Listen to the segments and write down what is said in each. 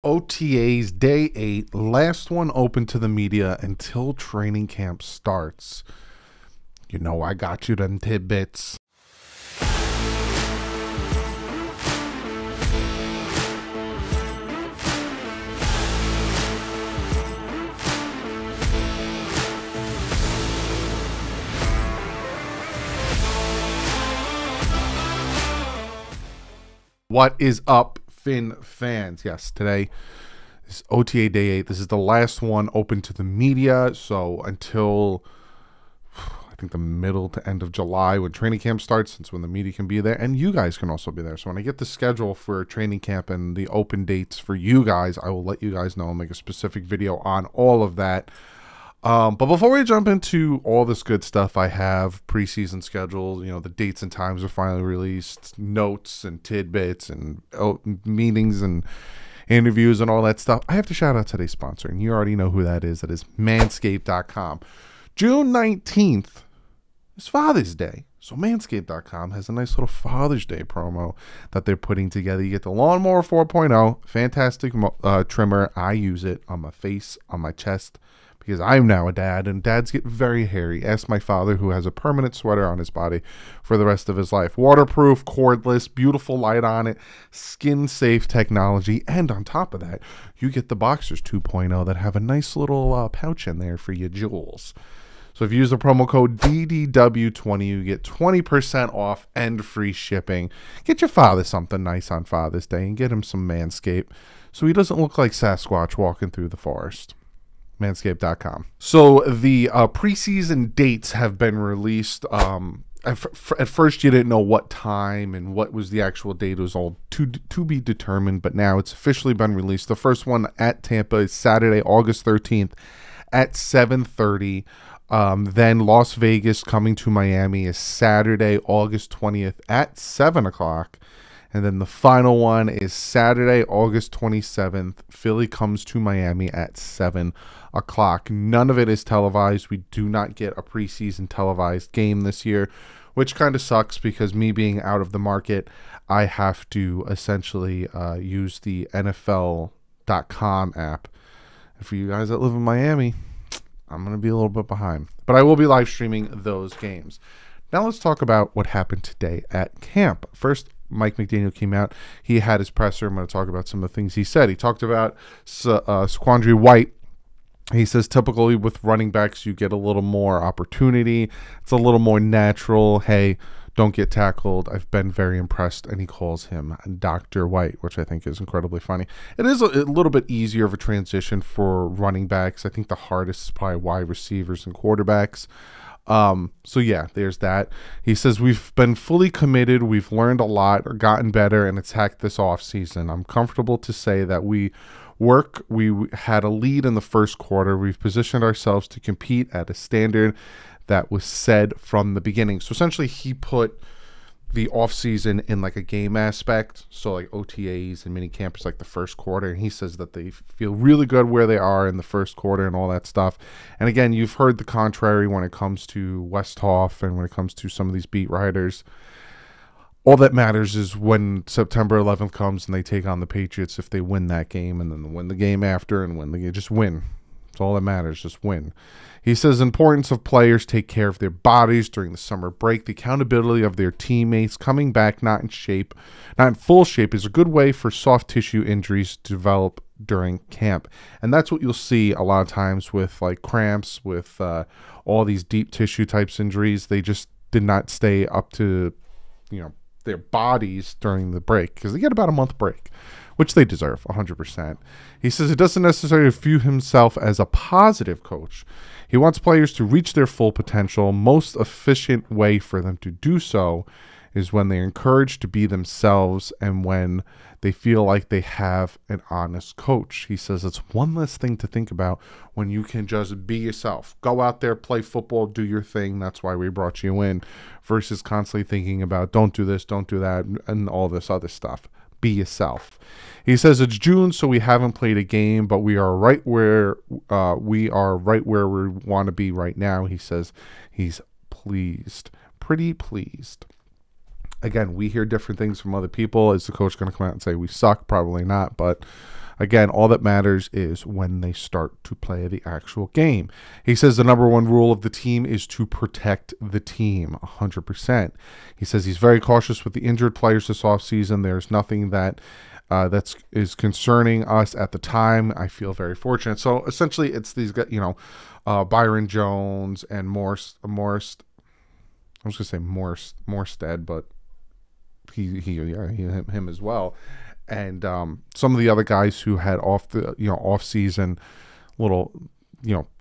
OTAs day 8, last one open to the media until training camp starts. You know I got you them tidbits. What is up, Finn fans? Yes, today is OTA day 8. This is the last one open to the media. So until I think the middle to end of July when training camp starts, since when the media can be there and you guys can also be there. So when I get the schedule for training camp and the open dates for you guys, I will let you guys know. I'll make a specific video on all of that. But before we jump into all this good stuff, I have preseason schedule. You know, the dates and times are finally released, notes and tidbits and meetings and interviews and all that stuff. I have to shout out today's sponsor, and you already know who that is. That is Manscaped.com. June 19th is Father's Day. So Manscaped.com has a nice little Father's Day promo that they're putting together. You get the Lawnmower 4.0, fantastic trimmer. I use it on my face, on my chest, because I'm now a dad, and dads get very hairy. Ask my father, who has a permanent sweater on his body for the rest of his life. Waterproof, cordless, beautiful light on it, skin-safe technology, and on top of that, you get the Boxers 2.0 that have a nice little pouch in there for your jewels. So if you use the promo code DDW20, you get 20% off and free shipping. Get your father something nice on Father's Day and get him some Manscaped so he doesn't look like Sasquatch walking through the forest. Manscaped.com. So the preseason dates have been released. At first you didn't know what time and what was the actual date. It was all to be determined, but now it's officially been released. The first one at Tampa is Saturday, August 13th at 7:30. Then Las Vegas coming to Miami is Saturday, August 20th at 7 o'clock. And then the final one is Saturday, August 27th. Philly comes to Miami at 7 o'clock. None of it is televised. We do not get a preseason televised game this year, which kind of sucks because me being out of the market, I have to essentially use the NFL.com app. And for you guys that live in Miami, I'm going to be a little bit behind. But I will be live streaming those games. Now let's talk about what happened today at camp. First, Mike McDaniel came out. He had his presser. I'm going to talk about some of the things he said. He talked about Squandry White. He says typically with running backs, you get a little more opportunity. It's a little more natural. Hey, don't get tackled. I've been very impressed. And he calls him Dr. White, which I think is incredibly funny. It is a little bit easier of a transition for running backs. I think the hardest is probably wide receivers and quarterbacks. So yeah, there's that. He says, we've been fully committed. We've learned a lot or gotten better and attacked this off season. I'm comfortable to say that we had a lead in the first quarter. We've positioned ourselves to compete at a standard that was said from the beginning. So essentially he put the off season in like a game aspect. So like OTAs and mini camp is like the first quarter. And he says that they feel really good where they are in the first quarter and all that stuff. And again, you've heard the contrary when it comes to Westhoff and when it comes to some of these beat writers. All that matters is when September 11th comes and they take on the Patriots, if they win that game and then win the game after and win the game, just win. That's all that matters, just win. He says importance of players take care of their bodies during the summer break. The accountability of their teammates coming back not in full shape is a good way for soft tissue injuries to develop during camp. And that's what you'll see a lot of times with like cramps, with all these deep tissue types injuries. They just did not stay up to, their bodies during the break because they get about a month break, which they deserve 100%. He says it doesn't necessarily view himself as a positive coach. He wants players to reach their full potential. Most efficient way for them to do so is when they're encouraged to be themselves and when they feel like they have an honest coach. He says it's one less thing to think about when you can just be yourself. Go out there, play football, do your thing. That's why we brought you in, versus constantly thinking about don't do this, don't do that, and all this other stuff. Be yourself. He says it's June, so we haven't played a game, but we are right where we want to be right now. He says he's pleased, pretty pleased. Again, we hear different things from other people. Is the coach going to come out and say we suck? Probably not, but Again, all that matters is when they start to play the actual game. He says the number one rule of the team is to protect the team, 100%. He says he's very cautious with the injured players this offseason. There's nothing that is concerning us at the time. I feel very fortunate. So essentially, it's these guys, Byron Jones and Morris. I was gonna say Morstead, but him as well, and some of the other guys who had off season little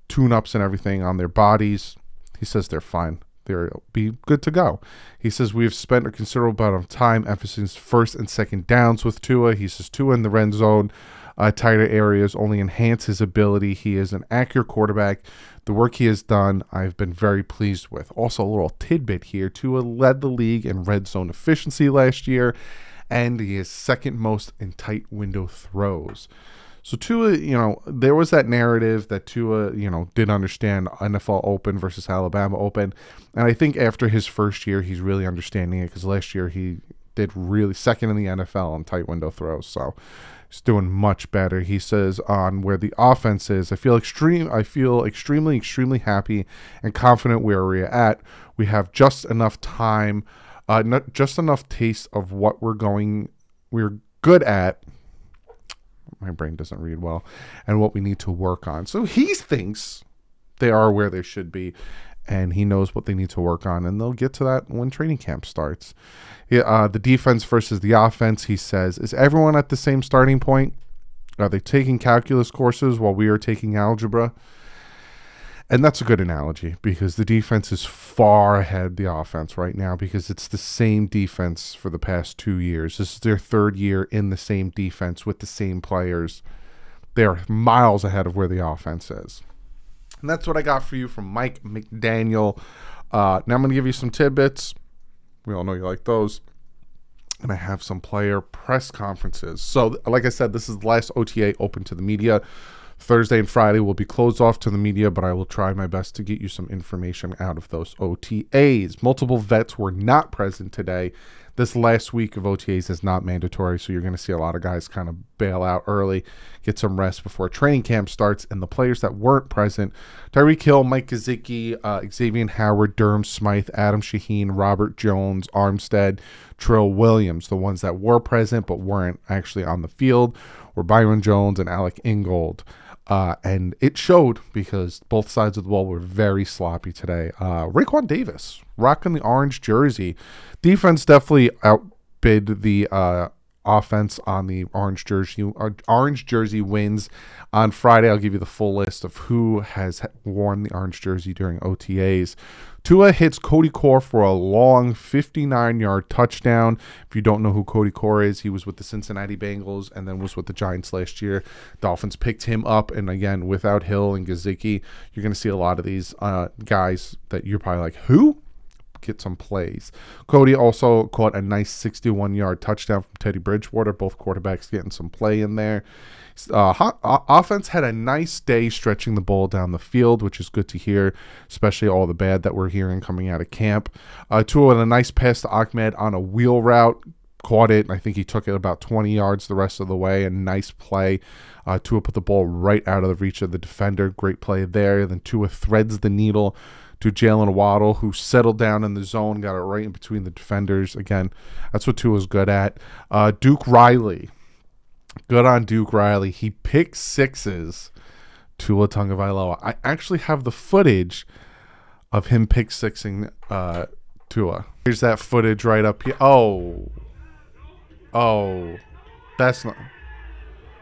tune-ups and everything on their bodies. He says they're fine. They'll be good to go. He says we've spent a considerable amount of time emphasizing first and second downs with Tua. He says Tua in the red zone, tighter areas only enhance his ability. He is an accurate quarterback. The work he has done, I've been very pleased with. Also, a little tidbit here. Tua led the league in red zone efficiency last year, and he is second most in tight window throws. So Tua, there was that narrative that Tua, didn't understand NFL Open versus Alabama Open. And I think after his first year, he's really understanding it, because last year he did really second in the NFL on tight window throws. So he's doing much better. He says on where the offense is, I feel extremely happy and confident where we're at. We have just enough time, just enough taste of what we're good at. My brain doesn't read well, and what we need to work on. So he thinks they are where they should be, and he knows what they need to work on, and they'll get to that when training camp starts. The defense versus the offense, he says, is everyone at the same starting point? Are they taking calculus courses while we are taking algebra? And that's a good analogy, because the defense is far ahead of the offense right now, because it's the same defense for the past 2 years. This is their third year in the same defense with the same players. They're miles ahead of where the offense is. And that's what I got for you from Mike McDaniel. Now I'm going to give you some tidbits. We all know you like those. And I have some player press conferences. So, like I said, this is the last OTA open to the media. Thursday and Friday will be closed off to the media, but I will try my best to get you some information out of those OTAs. Multiple vets were not present today. This last week of OTAs is not mandatory, so you're going to see a lot of guys kind of bail out early, get some rest before training camp starts. And the players that weren't present, Tyreek Hill, Mike Gesicki, Xavier Howard, Durham Smythe, Adam Shaheen, Robert Jones, Armstead, Trill Williams. The ones that were present but weren't actually on the field were Byron Jones and Alec Ingold. And it showed, because both sides of the ball were very sloppy today. Raekwon Davis rocking the orange jersey. Defense definitely outbid the offense on the orange jersey. Orange jersey wins on Friday. I'll give you the full list of who has worn the orange jersey during OTAs. Tua hits Cody Core for a long 59-yard touchdown. If you don't know who Cody Core is, he was with the Cincinnati Bengals and then was with the Giants last year. Dolphins picked him up, and again, without Hill and Gesicki, you're going to see a lot of these guys that you're probably like, who? Get some plays. Cody also caught a nice 61-yard touchdown from Teddy Bridgewater. Both quarterbacks getting some play in there. Offense had a nice day stretching the ball down the field, which is good to hear, especially all the bad that we're hearing coming out of camp. Tua with a nice pass to Ahmed on a wheel route. Caught it. I think he took it about 20 yards the rest of the way. A nice play. Tua put the ball right out of the reach of the defender. Great play there. Then Tua threads the needle to Jalen Waddle, who settled down in the zone, got it right in between the defenders. Again, that's what Tua's good at. Duke Riley. Good on Duke Riley. He picked sixes Tua Tagovailoa. I actually have the footage of him pick sixing Tua. Here's that footage right up here. Oh, that's not.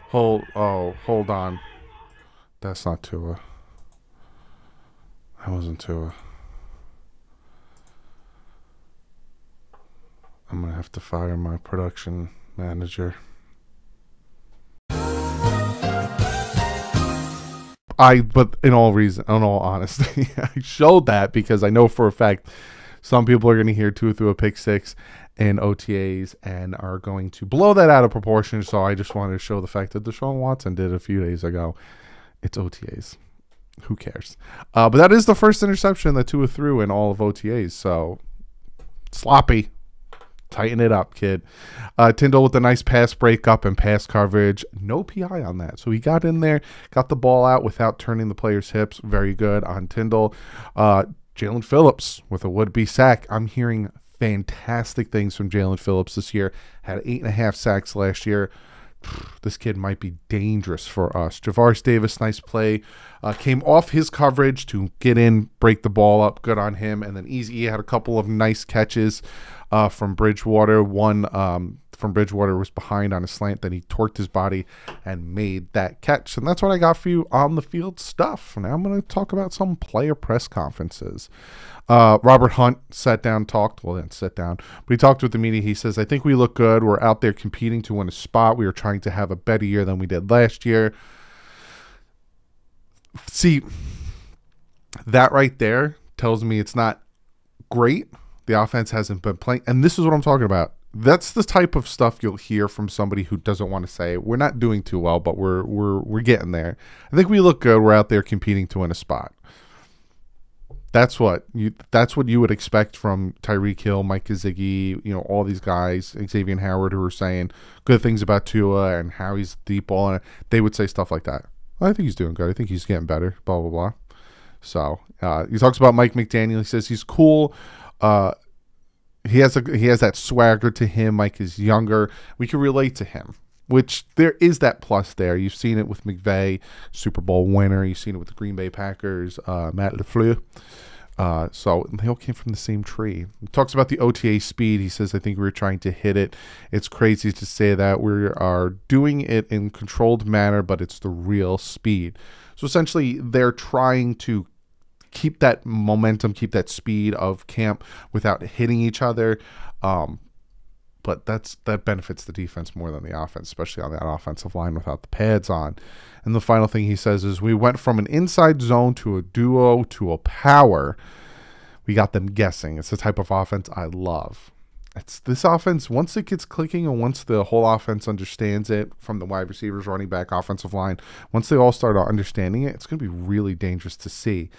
Hold on. That's not Tua. That wasn't Tua. I'm gonna have to fire my production manager. But in all honesty, I showed that because I know for a fact some people are going to hear Tua through a pick six in OTAs and are going to blow that out of proportion. So I just wanted to show the fact that Deshaun Watson did a few days ago. It's OTAs. Who cares? But that is the first interception that Tua threw in all of OTAs. So sloppy. Tighten it up, kid. Tyndall with a nice pass breakup and pass coverage. No PI on that. So he got in there, got the ball out without turning the player's hips. Very good on Tyndall. Jalen Phillips with a would-be sack. I'm hearing fantastic things from Jalen Phillips this year. Had 8.5 sacks last year. This kid might be dangerous for us. Javaris Davis, nice play. Came off his coverage to get in, break the ball up. Good on him. And then Easy had a couple of nice catches from Bridgewater. One from Bridgewater was behind on a slant. Then he torqued his body and made that catch. And that's what I got for you on the field stuff. Now I'm going to talk about some player press conferences. Robert Hunt sat down, talked. Well, didn't sit down, but he talked with the media. He says, I think we look good. We're out there competing to win a spot. We are trying to have a better year than we did last year. See, that right there tells me it's not great. The offense hasn't been playing. And this is what I'm talking about. That's the type of stuff you'll hear from somebody who doesn't want to say, we're not doing too well, but we're getting there. I think we look good. We're out there competing to win a spot. That's what you would expect from Tyreek Hill, Mike Gesicki, all these guys, Xavier Howard, who are saying good things about Tua and how he's deep ball. And they would say stuff like that. I think he's doing good. I think he's getting better, blah, blah, blah. So he talks about Mike McDaniel. He says he's cool. He has that swagger to him. Mike is younger. We can relate to him, which there is that plus there. You've seen it with McVay, Super Bowl winner. You've seen it with the Green Bay Packers, Matt LaFleur. So they all came from the same tree. He talks about the OTA speed. He says, I think we were trying to hit it. It's crazy to say that. We are doing it in controlled manner, but it's the real speed. So essentially, they're trying to keep that momentum, keep that speed of camp without hitting each other. But that benefits the defense more than the offense, especially on that offensive line without the pads on. And the final thing he says is, we went from an inside zone to a duo to a power. We got them guessing. It's the type of offense I love. It's this offense, once it gets clicking and once the whole offense understands it, from the wide receivers, running back, offensive line, once they all start understanding it, it's going to be really dangerous to see.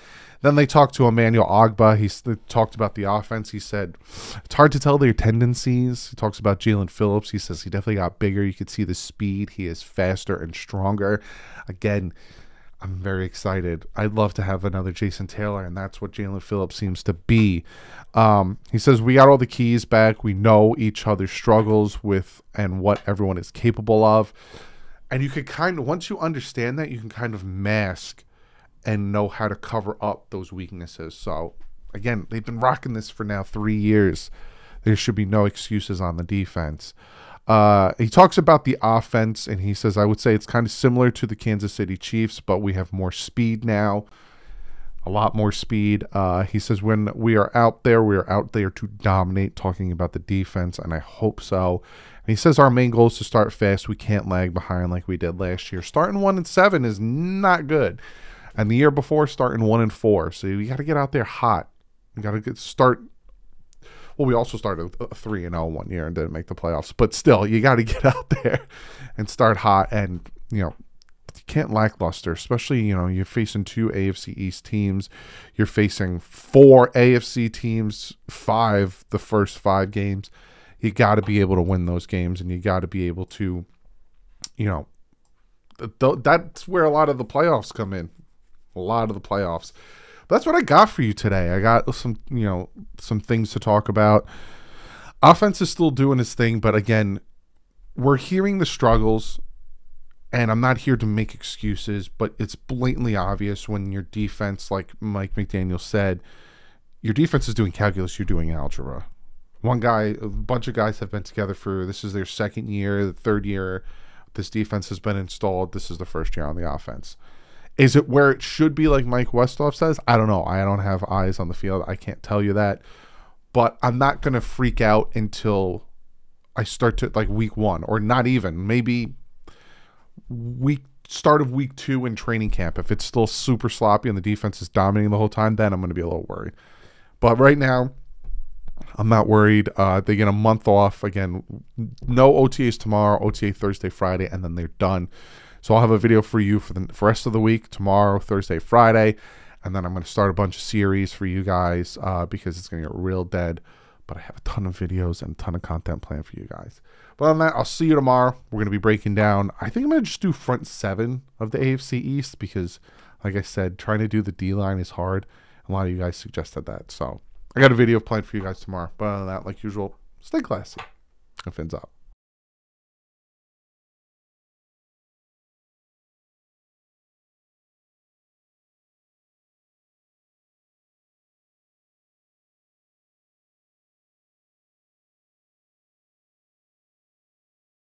Then they talked to Emmanuel Ogbah. He talked about the offense. He said it's hard to tell their tendencies. He talks about Jalen Phillips. He says he definitely got bigger. You could see the speed. He is faster and stronger. Again, I'm very excited. I'd love to have another Jason Taylor, and that's what Jalen Phillips seems to be. He says, we got all the keys back. We know each other's struggles with and what everyone is capable of. And you could once you understand that, you can kind of mask and know how to cover up those weaknesses. So, again, they've been rocking this for now 3 years. There should be no excuses on the defense. He talks about the offense, and he says, I would say it's kind of similar to the Kansas City Chiefs, but we have more speed now, a lot more speed. He says, when we are out there to dominate, talking about the defense, and I hope so. And he says, our main goal is to start fast. We can't lag behind like we did last year. Starting 1-7 is not good. And the year before, starting 1-4. So you got to get out there hot. You got to start. Well, we also started 3-0 one year and didn't make the playoffs. But still, you got to get out there and start hot. And, you can't lackluster, especially, you're facing 2 AFC East teams. You're facing 4 AFC teams, 5 the first 5 games. You got to be able to win those games, and you got to be able to, that's where a lot of the playoffs come in. A lot of the playoffs. That's what I got for you today. I got some things to talk about. Offense is still doing its thing, but again, we're hearing the struggles, and I'm not here to make excuses, but it's blatantly obvious when your defense, like Mike McDaniel said, your defense is doing calculus, you're doing algebra. A bunch of guys have been together this is their second year, the third year. This defense has been installed. This is the first year on the offense. Is it where it should be, like Mike Westhoff says? I don't know. I don't have eyes on the field. I can't tell you that. But I'm not going to freak out until I start to, like, week 1. Or not even. Maybe start of week 2 in training camp. If it's still super sloppy and the defense is dominating the whole time, then I'm going to be a little worried. But right now, I'm not worried. They get a month off. Again, no OTAs tomorrow, OTA Thursday, Friday, and then they're done. So I'll have a video for you for the rest of the week, tomorrow, Thursday, Friday, and then I'm going to start a bunch of series for you guys because it's going to get real dead but I have a ton of videos and a ton of content planned for you guys. But other than that, I'll see you tomorrow. We're going to be breaking down, I think I'm going to just do front 7 of the AFC East because, like I said, trying to do the D-line is hard. A lot of you guys suggested that. So I got a video planned for you guys tomorrow. But other than that, like usual, stay classy and fins up.